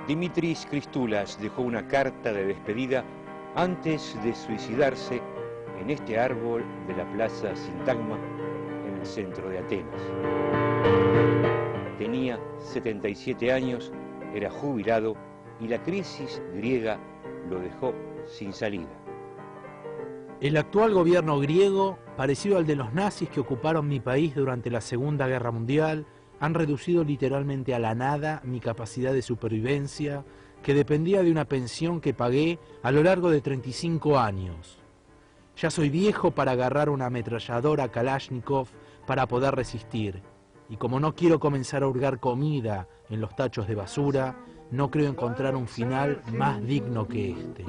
Dimitris Christoulas dejó una carta de despedida antes de suicidarse en este árbol de la Plaza Sintagma en el centro de Atenas. Tenía 77 años, era jubilado y la crisis griega lo dejó sin salida. El actual gobierno griego, parecido al de los nazis que ocuparon mi país durante la Segunda Guerra Mundial, han reducido literalmente a la nada mi capacidad de supervivencia, que dependía de una pensión que pagué a lo largo de 35 años. Ya soy viejo para agarrar una ametralladora Kalashnikov para poder resistir, y como no quiero comenzar a hurgar comida en los tachos de basura, no creo encontrar un final más digno que este.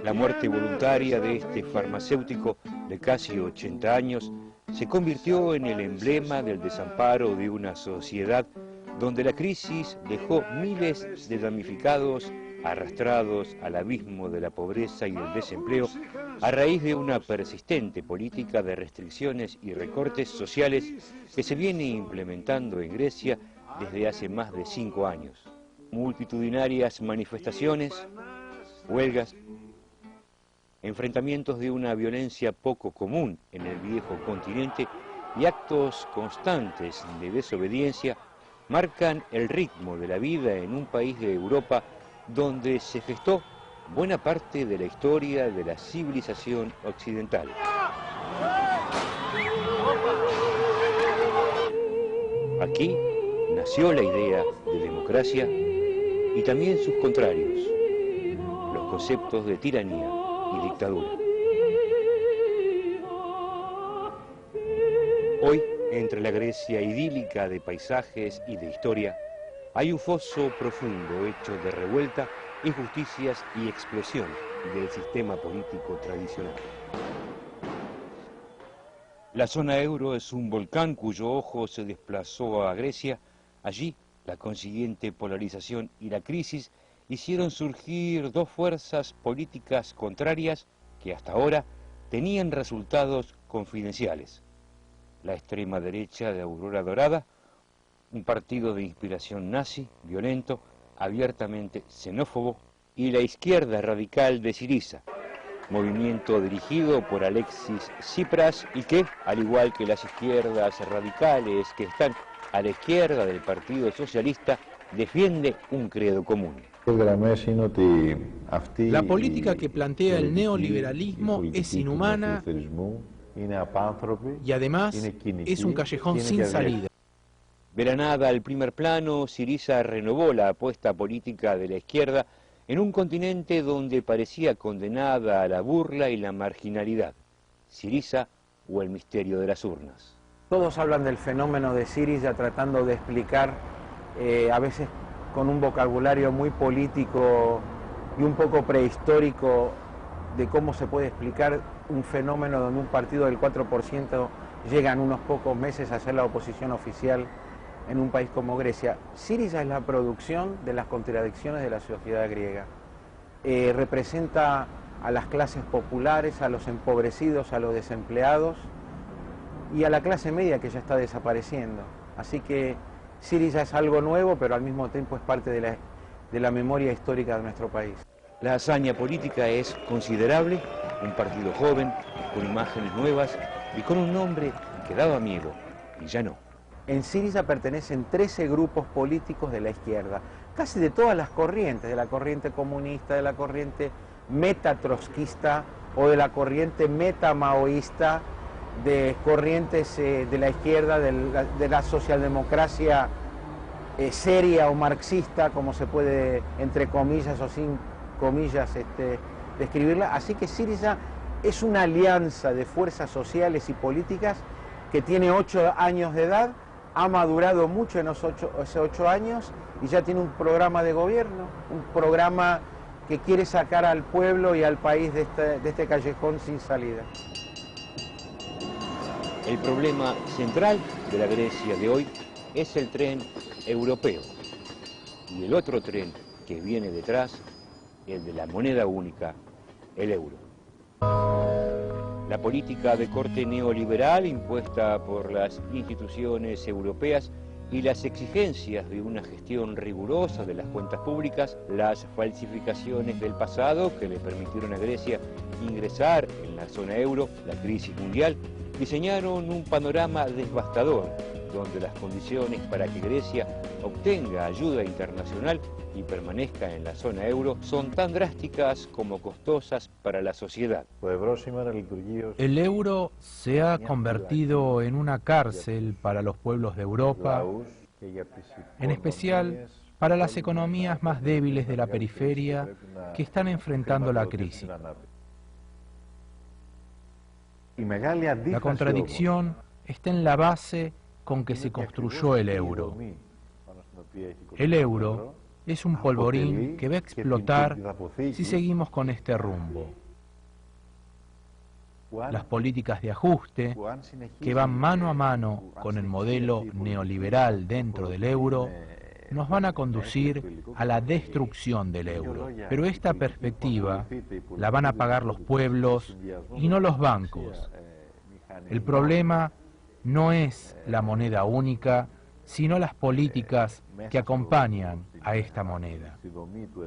La muerte voluntaria de este farmacéutico de casi 80 años se convirtió en el emblema del desamparo de una sociedad donde la crisis dejó miles de damnificados arrastrados al abismo de la pobreza y el desempleo a raíz de una persistente política de restricciones y recortes sociales que se viene implementando en Grecia desde hace más de 5 años. Multitudinarias manifestaciones, huelgas, enfrentamientos de una violencia poco común en el viejo continente y actos constantes de desobediencia marcan el ritmo de la vida en un país de Europa donde se gestó buena parte de la historia de la civilización occidental. Aquí nació la idea de democracia y también sus contrarios, los conceptos de tiranía y dictadura. Hoy, entre la Grecia idílica de paisajes y de historia, hay un foso profundo hecho de revuelta, injusticias y explosión del sistema político tradicional. La zona euro es un volcán cuyo ojo se desplazó a Grecia. Allí, la consiguiente polarización y la crisis hicieron surgir dos fuerzas políticas contrarias que hasta ahora tenían resultados confidenciales. La extrema derecha de Aurora Dorada, un partido de inspiración nazi, violento, abiertamente xenófobo, y la izquierda radical de Syriza, movimiento dirigido por Alexis Tsipras y que, al igual que las izquierdas radicales que están a la izquierda del Partido Socialista, defiende un credo común. La política que plantea el neoliberalismo es inhumana y además es un callejón sin salida. De la nada al primer plano, Syriza renovó la apuesta política de la izquierda en un continente donde parecía condenada a la burla y la marginalidad. Syriza o el misterio de las urnas. Todos hablan del fenómeno de Syriza tratando de explicar, a veces con un vocabulario muy político y un poco prehistórico, de cómo se puede explicar un fenómeno donde un partido del 4% llega en unos pocos meses a ser la oposición oficial en un país como Grecia. Syriza es la producción de las contradicciones de la sociedad griega. Representa a las clases populares, a los empobrecidos, a los desempleados y a la clase media que ya está desapareciendo. Así que Syriza es algo nuevo, pero al mismo tiempo es parte de la memoria histórica de nuestro país. La hazaña política es considerable, un partido joven, con imágenes nuevas y con un nombre que daba miedo, y ya no. En Syriza pertenecen 13 grupos políticos de la izquierda, casi de todas las corrientes, de la corriente comunista, de la corriente metatrotskista o de la corriente metamaoísta, de corrientes de la izquierda, de la socialdemocracia seria o marxista, como se puede, entre comillas o sin comillas, describirla. Así que Syriza es una alianza de fuerzas sociales y políticas que tiene 8 años de edad, ha madurado mucho en esos 8 años y ya tiene un programa de gobierno, un programa que quiere sacar al pueblo y al país de este callejón sin salida. El problema central de la Grecia de hoy es el tren europeo y el otro tren que viene detrás, el de la moneda única, el euro. La política de corte neoliberal impuesta por las instituciones europeas y las exigencias de una gestión rigurosa de las cuentas públicas, las falsificaciones del pasado que le permitieron a Grecia ingresar en la zona euro, la crisis mundial, diseñaron un panorama devastador, donde las condiciones para que Grecia obtenga ayuda internacional y permanezca en la zona euro son tan drásticas como costosas para la sociedad. El euro se ha convertido en una cárcel para los pueblos de Europa, en especial para las economías más débiles de la periferia que están enfrentando la crisis. La contradicción está en la base con que se construyó el euro. El euro es un polvorín que va a explotar si seguimos con este rumbo. Las políticas de ajuste, que van mano a mano con el modelo neoliberal dentro del euro, nos van a conducir a la destrucción del euro. Pero esta perspectiva la van a pagar los pueblos y no los bancos. El problema no es la moneda única, sino las políticas que acompañan a esta moneda.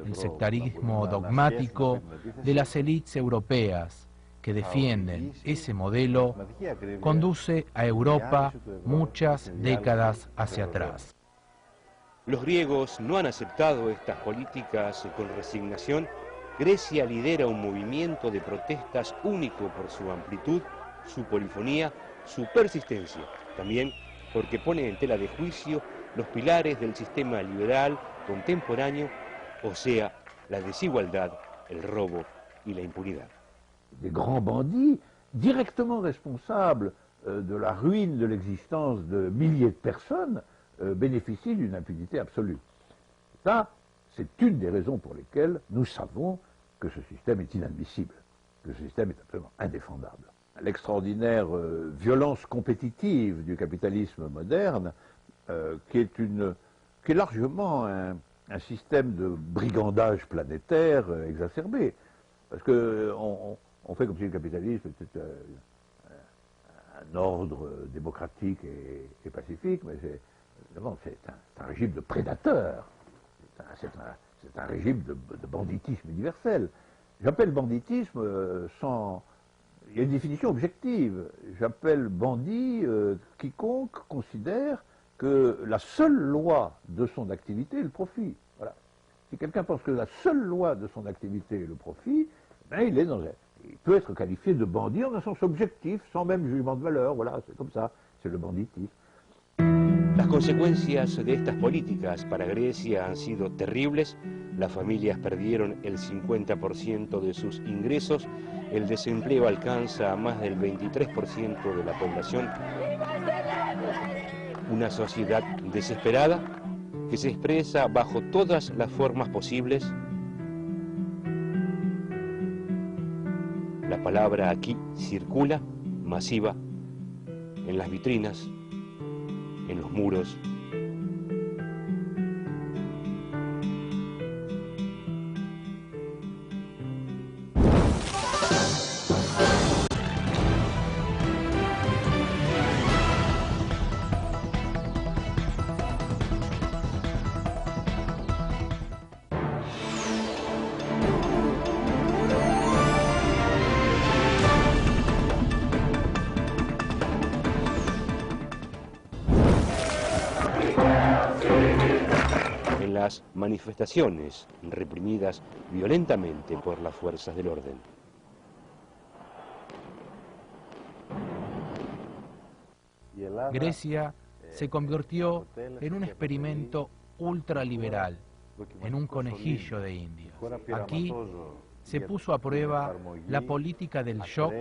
El sectarismo dogmático de las élites europeas que defienden ese modelo conduce a Europa muchas décadas hacia atrás. Los griegos no han aceptado estas políticas con resignación. Grecia lidera un movimiento de protestas único por su amplitud, su polifonía, su persistencia. También porque pone en tela de juicio los pilares del sistema liberal contemporáneo, o sea, la desigualdad, el robo y la impunidad. Des grands bandits directement responsables de la ruine de l'existence de milliers de personnes bénéficient d'une impunité absolue. Ça, c'est une des raisons pour lesquelles nous savons que ce système est inadmissible, que ce système est absolument indéfendable. L'extraordinaire violence compétitive du capitalisme moderne, qui est largement un système de brigandage planétaire exacerbé. Parce qu'on fait comme si le capitalisme était un ordre démocratique et pacifique, mais c'est un régime de prédateurs, c'est un régime de banditisme universel. J'appelle banditisme sans... Il y a une définition objective. J'appelle bandit quiconque considère que la seule loi de son activité est le profit. Voilà. Si quelqu'un pense que la seule loi de son activité est le profit, ben il peut être qualifié de bandit en un sens objectif, sans même jugement de valeur. Voilà, c'est comme ça, c'est le banditisme. Las consecuencias de estas políticas para Grecia han sido terribles. Las familias perdieron el 50% de sus ingresos, el desempleo alcanza a más del 23% de la población. Una sociedad desesperada que se expresa bajo todas las formas posibles. La palabra aquí circula, masiva, en las vitrinas, en los muros. Las manifestaciones reprimidas violentamente por las fuerzas del orden. Grecia se convirtió en un experimento ultraliberal, en un conejillo de Indias. Aquí se puso a prueba la política del shock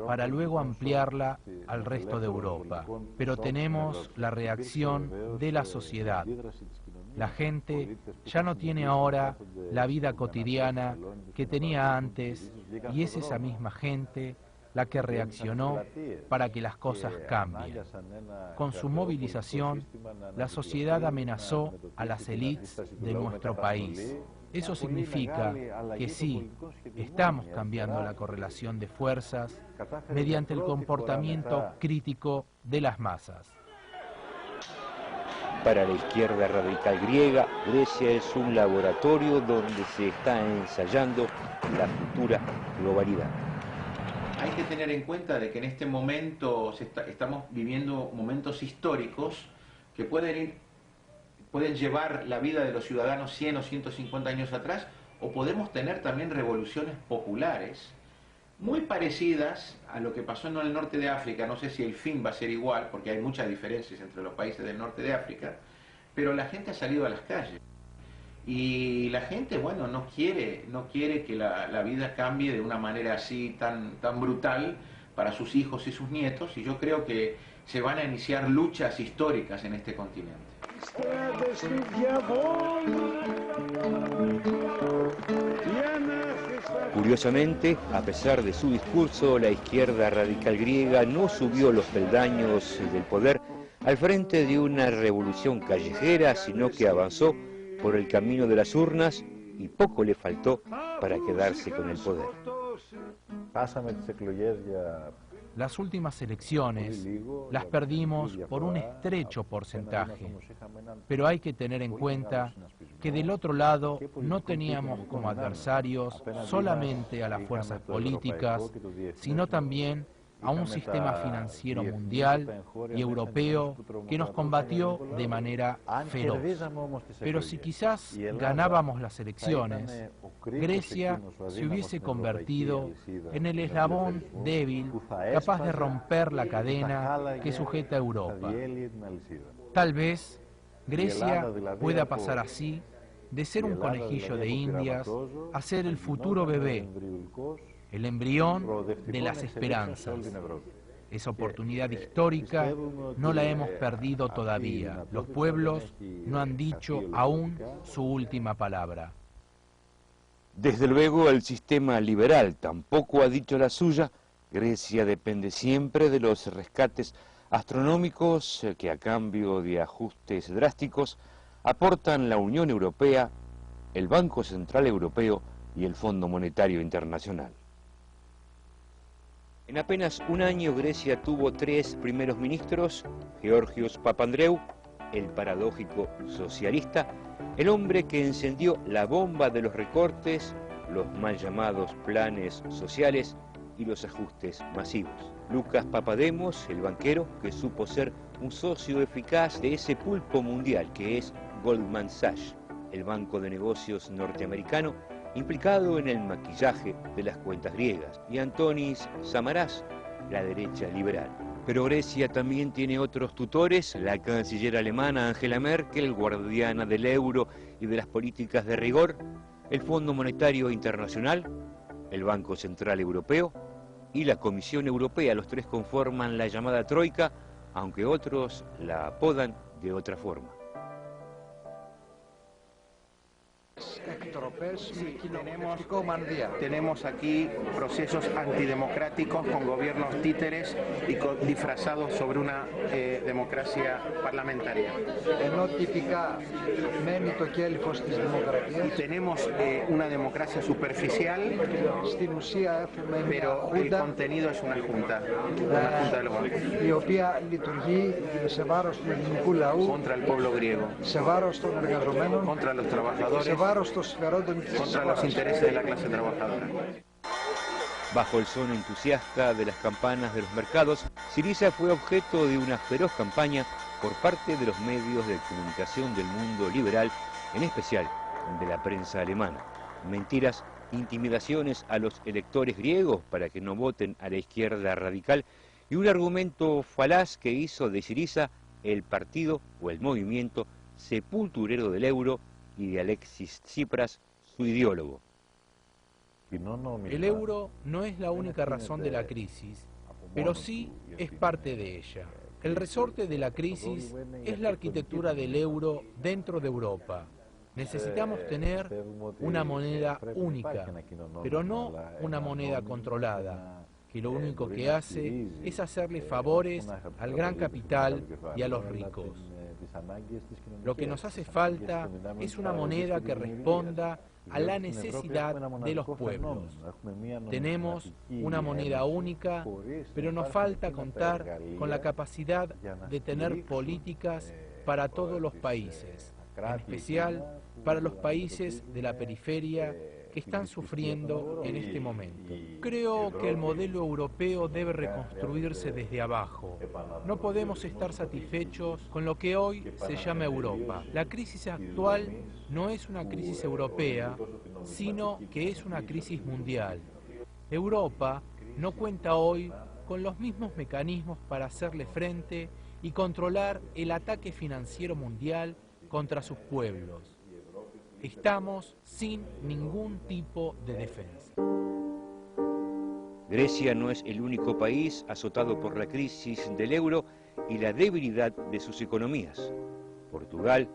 para luego ampliarla al resto de Europa. Pero tenemos la reacción de la sociedad. La gente ya no tiene ahora la vida cotidiana que tenía antes y es esa misma gente la que reaccionó para que las cosas cambien. Con su movilización, la sociedad amenazó a las élites de nuestro país. Eso significa que sí, estamos cambiando la correlación de fuerzas mediante el comportamiento crítico de las masas. Para la izquierda radical griega, Grecia es un laboratorio donde se está ensayando la futura globalidad. Hay que tener en cuenta de que en este momento estamos viviendo momentos históricos que pueden llevar la vida de los ciudadanos 100 o 150 años atrás, o podemos tener también revoluciones populares muy parecidas a lo que pasó en el norte de África. No sé si el fin va a ser igual, porque hay muchas diferencias entre los países del norte de África, pero la gente ha salido a las calles. Y la gente, bueno, no quiere que la vida cambie de una manera así tan brutal para sus hijos y sus nietos, y yo creo que se van a iniciar luchas históricas en este continente. Curiosamente, a pesar de su discurso, la izquierda radical griega no subió los peldaños del poder al frente de una revolución callejera, sino que avanzó por el camino de las urnas y poco le faltó para quedarse con el poder. Las últimas elecciones las perdimos por un estrecho porcentaje, pero hay que tener en cuenta que del otro lado no teníamos como adversarios solamente a las fuerzas políticas, sino también a un sistema financiero mundial y europeo que nos combatió de manera feroz. Pero si quizás ganábamos las elecciones, Grecia se hubiese convertido en el eslabón débil capaz de romper la cadena que sujeta a Europa. Tal vez Grecia pueda pasar así de ser un conejillo de Indias a ser el futuro bebé, el embrión de las esperanzas. Esa oportunidad histórica no la hemos perdido todavía. Los pueblos no han dicho aún su última palabra. Desde luego el sistema liberal tampoco ha dicho la suya. Grecia depende siempre de los rescates astronómicos que a cambio de ajustes drásticos aportan la Unión Europea, el Banco Central Europeo y el Fondo Monetario Internacional. En apenas un año Grecia tuvo 3 primeros ministros: Georgios Papandreou, el paradójico socialista, el hombre que encendió la bomba de los recortes, los mal llamados planes sociales y los ajustes masivos; Lucas Papademos, el banquero que supo ser un socio eficaz de ese pulpo mundial que es Goldman Sachs, el banco de negocios norteamericano implicado en el maquillaje de las cuentas griegas; y Antonis Samaras, la derecha liberal. Pero Grecia también tiene otros tutores: la canciller alemana Angela Merkel, guardiana del euro y de las políticas de rigor; el Fondo Monetario Internacional; el Banco Central Europeo y la Comisión Europea. Los 3 conforman la llamada Troika, aunque otros la apodan de otra forma. Tenemos aquí procesos antidemocráticos con gobiernos títeres y disfrazados sobre una democracia parlamentaria. Y tenemos una democracia superficial, pero el contenido es una junta de los bancos. Contra el pueblo griego, contra los trabajadores, contra los intereses de la clase trabajadora. Bajo el son entusiasta de las campanas de los mercados, Syriza fue objeto de una feroz campaña por parte de los medios de comunicación del mundo liberal, en especial de la prensa alemana. Mentiras, intimidaciones a los electores griegos para que no voten a la izquierda radical y un argumento falaz que hizo de Syriza el partido o el movimiento sepulturero del euro y de Alexis Tsipras, su ideólogo. El euro no es la única razón de la crisis, pero sí es parte de ella. El resorte de la crisis es la arquitectura del euro dentro de Europa. Necesitamos tener una moneda única, pero no una moneda controlada, que lo único que hace es hacerle favores al gran capital y a los ricos. Lo que nos hace falta es una moneda que responda a la necesidad de los pueblos. Tenemos una moneda única, pero nos falta contar con la capacidad de tener políticas para todos los países, en especial para los países de la periferia que están sufriendo en este momento. Creo que el modelo europeo debe reconstruirse desde abajo. No podemos estar satisfechos con lo que hoy se llama Europa. La crisis actual no es una crisis europea, sino que es una crisis mundial. Europa no cuenta hoy con los mismos mecanismos para hacerle frente y controlar el ataque financiero mundial contra sus pueblos. Estamos sin ningún tipo de defensa. Grecia no es el único país azotado por la crisis del euro y la debilidad de sus economías. Portugal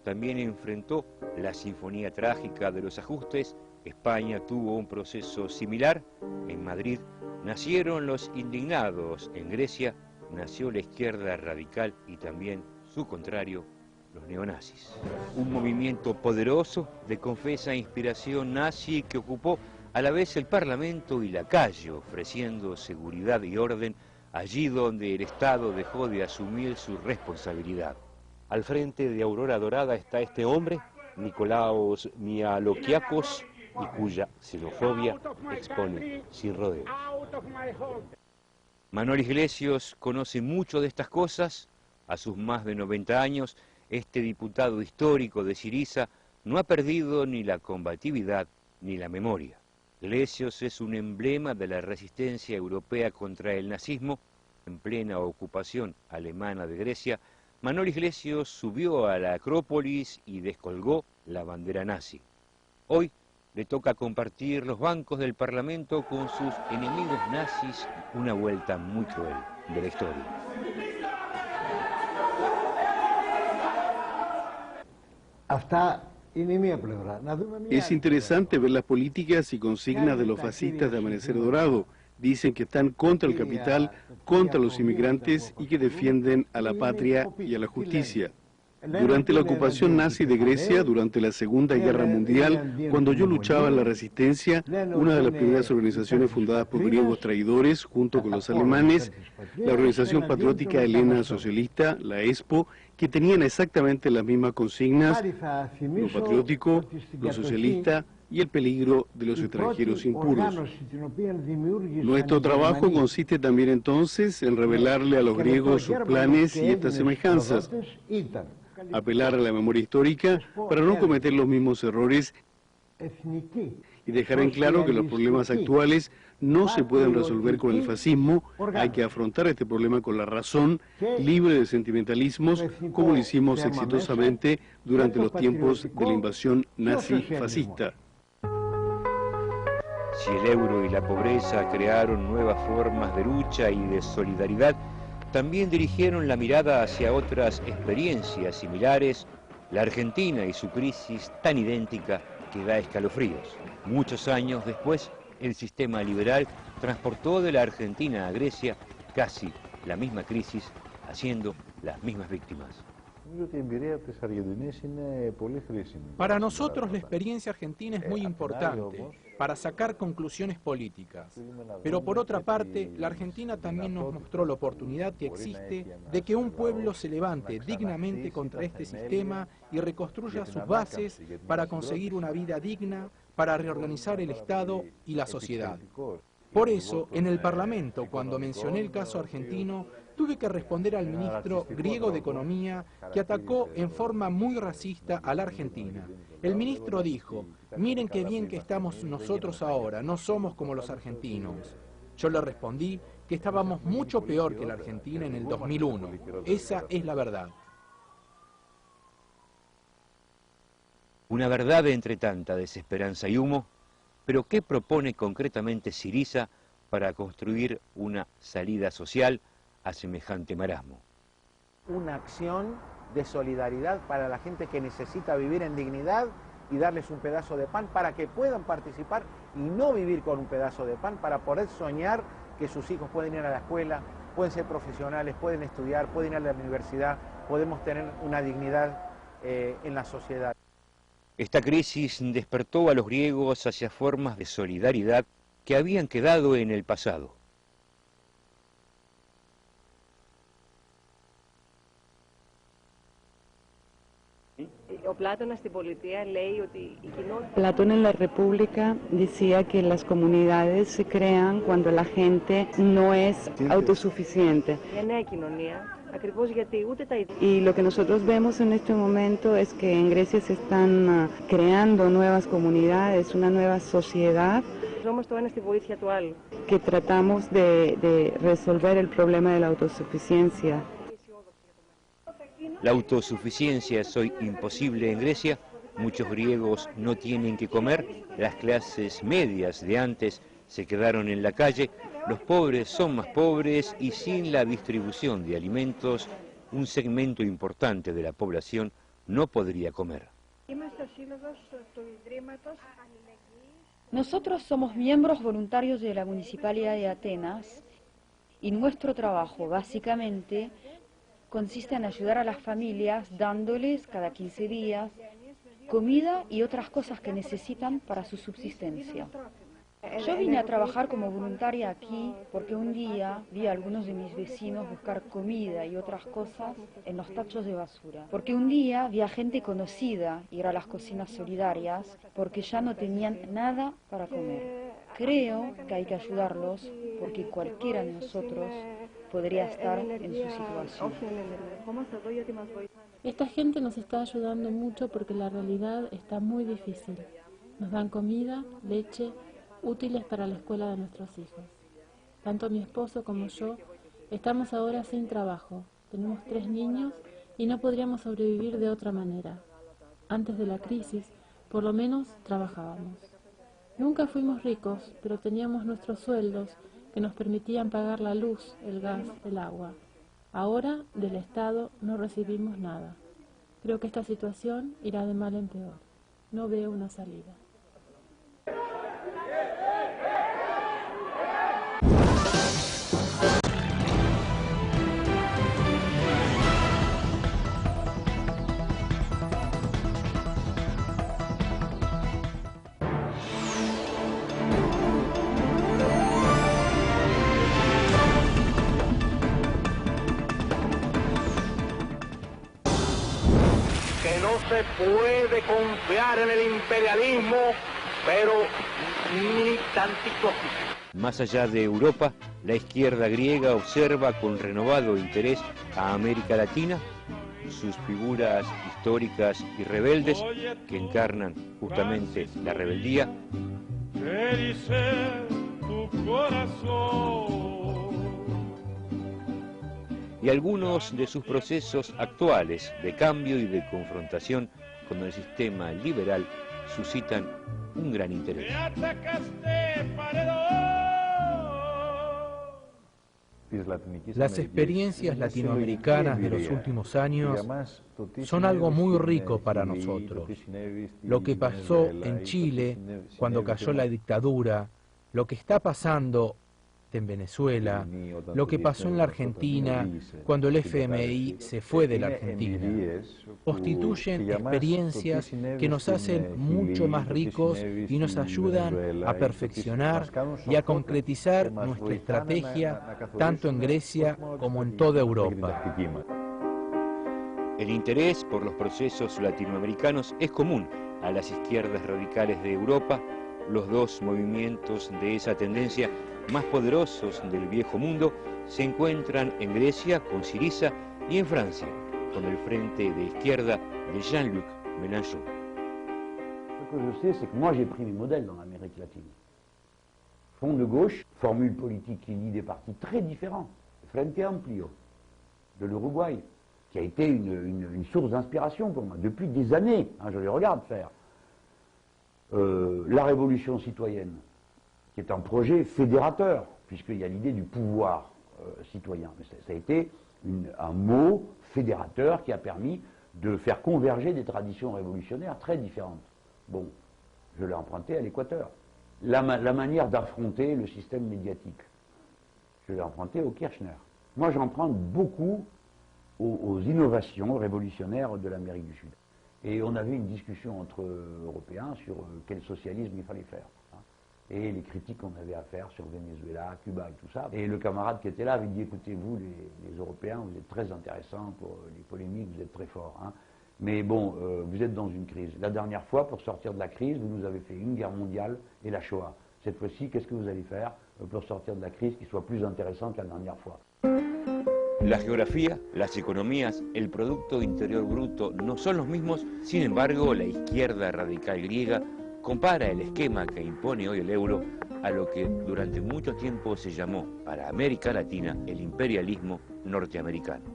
también enfrentó la sinfonía trágica de los ajustes. España tuvo un proceso similar. En Madrid nacieron los indignados. En Grecia nació la izquierda radical y también su contrario, los neonazis. Un movimiento poderoso de confesa inspiración nazi que ocupó a la vez el Parlamento y la calle, ofreciendo seguridad y orden allí donde el Estado dejó de asumir su responsabilidad. Al frente de Aurora Dorada está este hombre, Nikolaos Mialokiakos, y cuya xenofobia expone sin rodeo. Manuel Iglesias conoce mucho de estas cosas. A sus más de 90 años, este diputado histórico de Syriza no ha perdido ni la combatividad ni la memoria. Iglesias es un emblema de la resistencia europea contra el nazismo. En plena ocupación alemana de Grecia, Manuel Iglesias subió a la Acrópolis y descolgó la bandera nazi. Hoy le toca compartir los bancos del Parlamento con sus enemigos nazis, una vuelta muy cruel de la historia. Es interesante ver las políticas y consignas de los fascistas de Amanecer Dorado. Dicen que están contra el capital, contra los inmigrantes y que defienden a la patria y a la justicia. Durante la ocupación nazi de Grecia, durante la Segunda Guerra Mundial, cuando yo luchaba en la resistencia, una de las primeras organizaciones fundadas por griegos traidores, junto con los alemanes, la Organización Patriótica Helena Socialista, la ESPO, que tenían exactamente las mismas consignas, lo patriótico, lo socialista y el peligro de los extranjeros impuros. Nuestro trabajo consiste también entonces en revelarle a los griegos sus planes y estas semejanzas, apelar a la memoria histórica para no cometer los mismos errores y dejar en claro que los problemas actuales no se pueden resolver con el fascismo. Hay que afrontar este problema con la razón, libre de sentimentalismos, como lo hicimos exitosamente durante los tiempos de la invasión nazi-fascista. Si el euro y la pobreza crearon nuevas formas de lucha y de solidaridad, también dirigieron la mirada hacia otras experiencias similares, la Argentina y su crisis tan idéntica que da escalofríos. Muchos años después, el sistema liberal transportó de la Argentina a Grecia casi la misma crisis, haciendo las mismas víctimas. Para nosotros la experiencia argentina es muy importante para sacar conclusiones políticas. Pero por otra parte, la Argentina también nos mostró la oportunidad que existe de que un pueblo se levante dignamente contra este sistema y reconstruya sus bases para conseguir una vida digna, para reorganizar el Estado y la sociedad. Por eso, en el Parlamento, cuando mencioné el caso argentino, tuve que responder al ministro griego de Economía que atacó en forma muy racista a la Argentina. El ministro dijo: miren qué bien que estamos nosotros ahora, no somos como los argentinos. Yo le respondí que estábamos mucho peor que la Argentina en el 2001. Esa es la verdad. Una verdad entre tanta desesperanza y humo, pero ¿qué propone concretamente Syriza para construir una salida social a semejante marasmo? Una acción de solidaridad para la gente que necesita vivir en dignidad y darles un pedazo de pan para que puedan participar y no vivir con un pedazo de pan, para poder soñar que sus hijos pueden ir a la escuela, pueden ser profesionales, pueden estudiar, pueden ir a la universidad, podemos tener una dignidad en la sociedad. Esta crisis despertó a los griegos hacia formas de solidaridad que habían quedado en el pasado. Platón en la República decía que las comunidades se crean cuando la gente no es autosuficiente. Y lo que nosotros vemos en este momento es que en Grecia se están creando nuevas comunidades, una nueva sociedad. Que tratamos de resolver el problema de la autosuficiencia. La autosuficiencia es hoy imposible en Grecia, muchos griegos no tienen que comer, las clases medias de antes se quedaron en la calle, los pobres son más pobres y sin la distribución de alimentos, un segmento importante de la población no podría comer. Nosotros somos miembros voluntarios de la Municipalidad de Atenas y nuestro trabajo básicamente consiste en ayudar a las familias dándoles cada 15 días comida y otras cosas que necesitan para su subsistencia. Yo vine a trabajar como voluntaria aquí porque un día vi a algunos de mis vecinos buscar comida y otras cosas en los tachos de basura. Porque un día vi a gente conocida ir a las cocinas solidarias porque ya no tenían nada para comer. Creo que hay que ayudarlos porque cualquiera de nosotros podría estar en su situación. Esta gente nos está ayudando mucho porque la realidad está muy difícil. Nos dan comida, leche, útiles para la escuela de nuestros hijos. Tanto mi esposo como yo estamos ahora sin trabajo. Tenemos 3 niños y no podríamos sobrevivir de otra manera. Antes de la crisis, por lo menos trabajábamos. Nunca fuimos ricos, pero teníamos nuestros sueldos que nos permitían pagar la luz, el gas, el agua. Ahora, del Estado, no recibimos nada. Creo que esta situación irá de mal en peor. No veo una salida. Se puede confiar en el imperialismo, pero ni tantito. Más allá de Europa, la izquierda griega observa con renovado interés a América Latina, sus figuras históricas y rebeldes que encarnan justamente la rebeldía. ¿Qué dice tu corazón? Y algunos de sus procesos actuales de cambio y de confrontación con el sistema liberal suscitan un gran interés. Las experiencias latinoamericanas de los últimos años son algo muy rico para nosotros. Lo que pasó en Chile cuando cayó la dictadura, lo que está pasando en Venezuela, lo que pasó en la Argentina cuando el FMI se fue de la Argentina, constituyen experiencias que nos hacen mucho más ricos y nos ayudan a perfeccionar y a concretizar nuestra estrategia tanto en Grecia como en toda Europa. El interés por los procesos latinoamericanos es común a las izquierdas radicales de Europa. Los dos movimientos de esa tendencia más poderosos del viejo mundo se encuentran en Grecia con Syriza y en Francia con el Frente de Izquierda de Jean-Luc Mélenchon. Ce que je sais, c'est que moi j'ai pris mes modèles dans l'Amérique latine. Front de gauche, formule politique qui lie des partis très différents. Frente Amplio de l'Uruguay, qui a été une source d'inspiration pour moi depuis des années. Hein, je les regarde faire. La révolution citoyenne, qui est un projet fédérateur, puisqu'il y a l'idée du pouvoir citoyen. Ça a été un mot fédérateur qui a permis de faire converger des traditions révolutionnaires très différentes. Bon, je l'ai emprunté à l'Équateur. La manière d'affronter le système médiatique, je l'ai emprunté au Kirchner. Moi, j'emprunte beaucoup aux innovations révolutionnaires de l'Amérique du Sud. Et on avait une discussion entre Européens sur quel socialisme il fallait faire. Et les critiques qu'on avait à faire sur Venezuela, Cuba et tout ça. Et le camarade qui était là avait dit, écoutez, vous, les Européens, vous êtes très intéressants pour les polémiques, vous êtes très forts. Hein. Mais bon, vous êtes dans une crise. La dernière fois, pour sortir de la crise, vous nous avez fait une guerre mondiale et la Shoah. Cette fois-ci, qu'est-ce que vous allez faire pour sortir de la crise qui soit plus intéressante que la dernière fois? La geografía, las economías, el Producto Interior Bruto no son los mismos, sin embargo, la izquierda radical griega compara el esquema que impone hoy el euro a lo que durante mucho tiempo se llamó, para América Latina, el imperialismo norteamericano.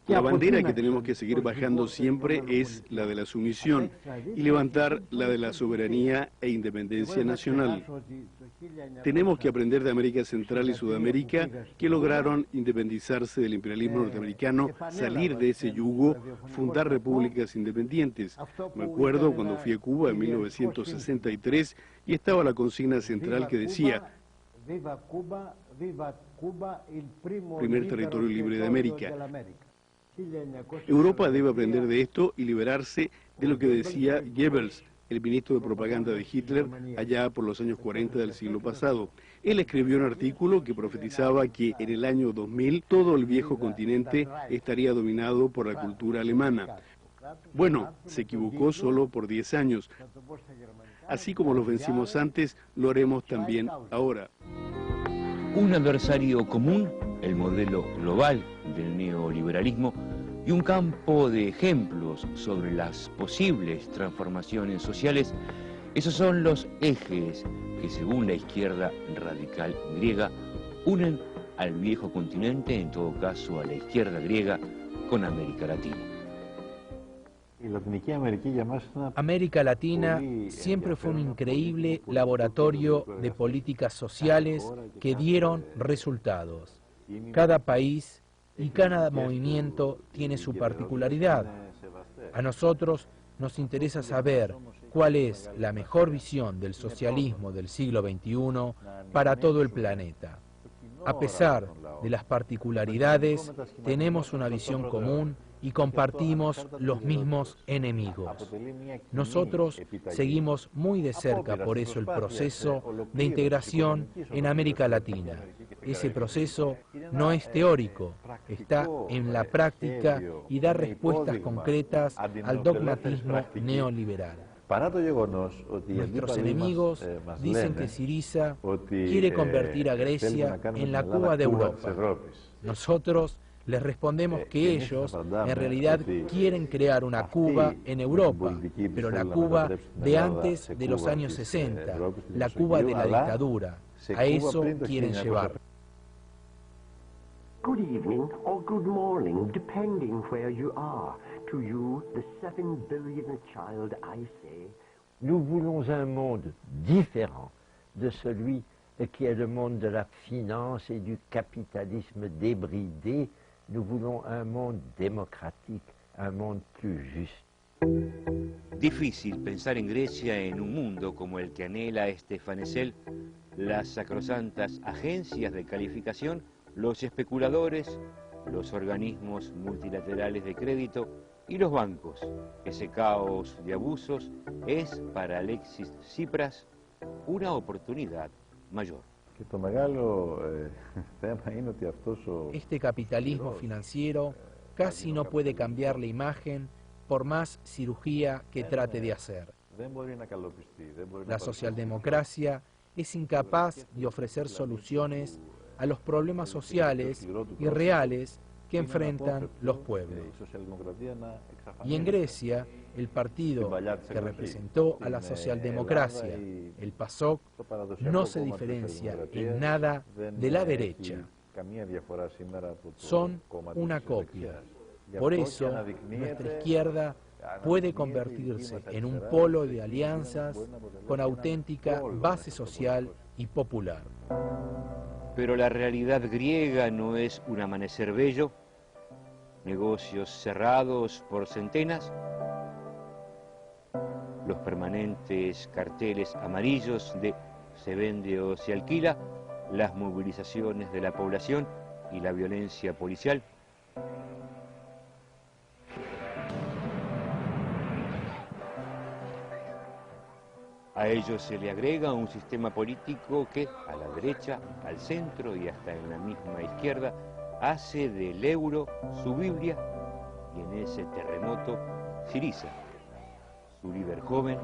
La bandera que tenemos que seguir bajando siempre es la de la sumisión y levantar la de la soberanía e independencia nacional. Tenemos que aprender de América Central y Sudamérica, que lograron independizarse del imperialismo norteamericano, salir de ese yugo, fundar repúblicas independientes. Me acuerdo cuando fui a Cuba en 1963 y estaba la consigna central que decía: "Viva Cuba, el primer territorio libre de América". Europa debe aprender de esto y liberarse de lo que decía Goebbels, el ministro de propaganda de Hitler, allá por los años 40 del siglo pasado. Él escribió un artículo que profetizaba que en el año 2000 todo el viejo continente estaría dominado por la cultura alemana. Bueno, se equivocó solo por 10 años. Así como los vencimos antes, lo haremos también ahora. Un adversario común, el modelo global del neoliberalismo, y un campo de ejemplos sobre las posibles transformaciones sociales, esos son los ejes que, según la izquierda radical griega, unen al viejo continente, en todo caso a la izquierda griega, con América Latina. América Latina siempre fue un increíble laboratorio de políticas sociales que dieron resultados. Cada país y cada movimiento tiene su particularidad. A nosotros nos interesa saber cuál es la mejor visión del socialismo del siglo XXI para todo el planeta. A pesar de las particularidades, tenemos una visión común y compartimos los mismos enemigos. Nosotros seguimos muy de cerca por eso el proceso de integración en América Latina. Ese proceso no es teórico, está en la práctica y da respuestas concretas al dogmatismo neoliberal. Nuestros enemigos dicen que Syriza quiere convertir a Grecia en la Cuba de Europa. Nosotros les respondemos que ellos en realidad quieren crear una Cuba en Europa, pero la Cuba de antes de los años 60, la Cuba de la dictadura. A eso quieren llevar. Good evening or good morning, depending where you are. To you, the 7 billion child, I say. Nous voulons un monde différent de celui qui est le monde de la finance et du capitalisme débridé. Nous voulons un monde démocratique, un monde plus juste. Difícil pensar en Grecia en un mundo como el que anhela Stéphane Hessel, las sacrosantas agencias de calificación, los especuladores, los organismos multilaterales de crédito y los bancos. Ese caos de abusos es para Alexis Tsipras una oportunidad mayor. Este capitalismo financiero casi no puede cambiar la imagen por más cirugía que trate de hacer. La socialdemocracia es incapaz de ofrecer soluciones a los problemas sociales y reales que enfrentan los pueblos. Y en Grecia, el partido que representó a la socialdemocracia, el PASOK, no se diferencia en nada de la derecha. Son una copia. Por eso, nuestra izquierda puede convertirse en un polo de alianzas con auténtica base social y popular. Pero la realidad griega no es un amanecer bello, negocios cerrados por centenas, los permanentes carteles amarillos de se vende o se alquila, las movilizaciones de la población y la violencia policial. A ello se le agrega un sistema político que, a la derecha, al centro y hasta en la misma izquierda, hace del euro su Biblia y en ese terremoto Syriza, su líder joven,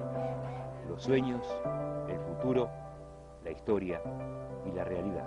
los sueños, el futuro, la historia y la realidad.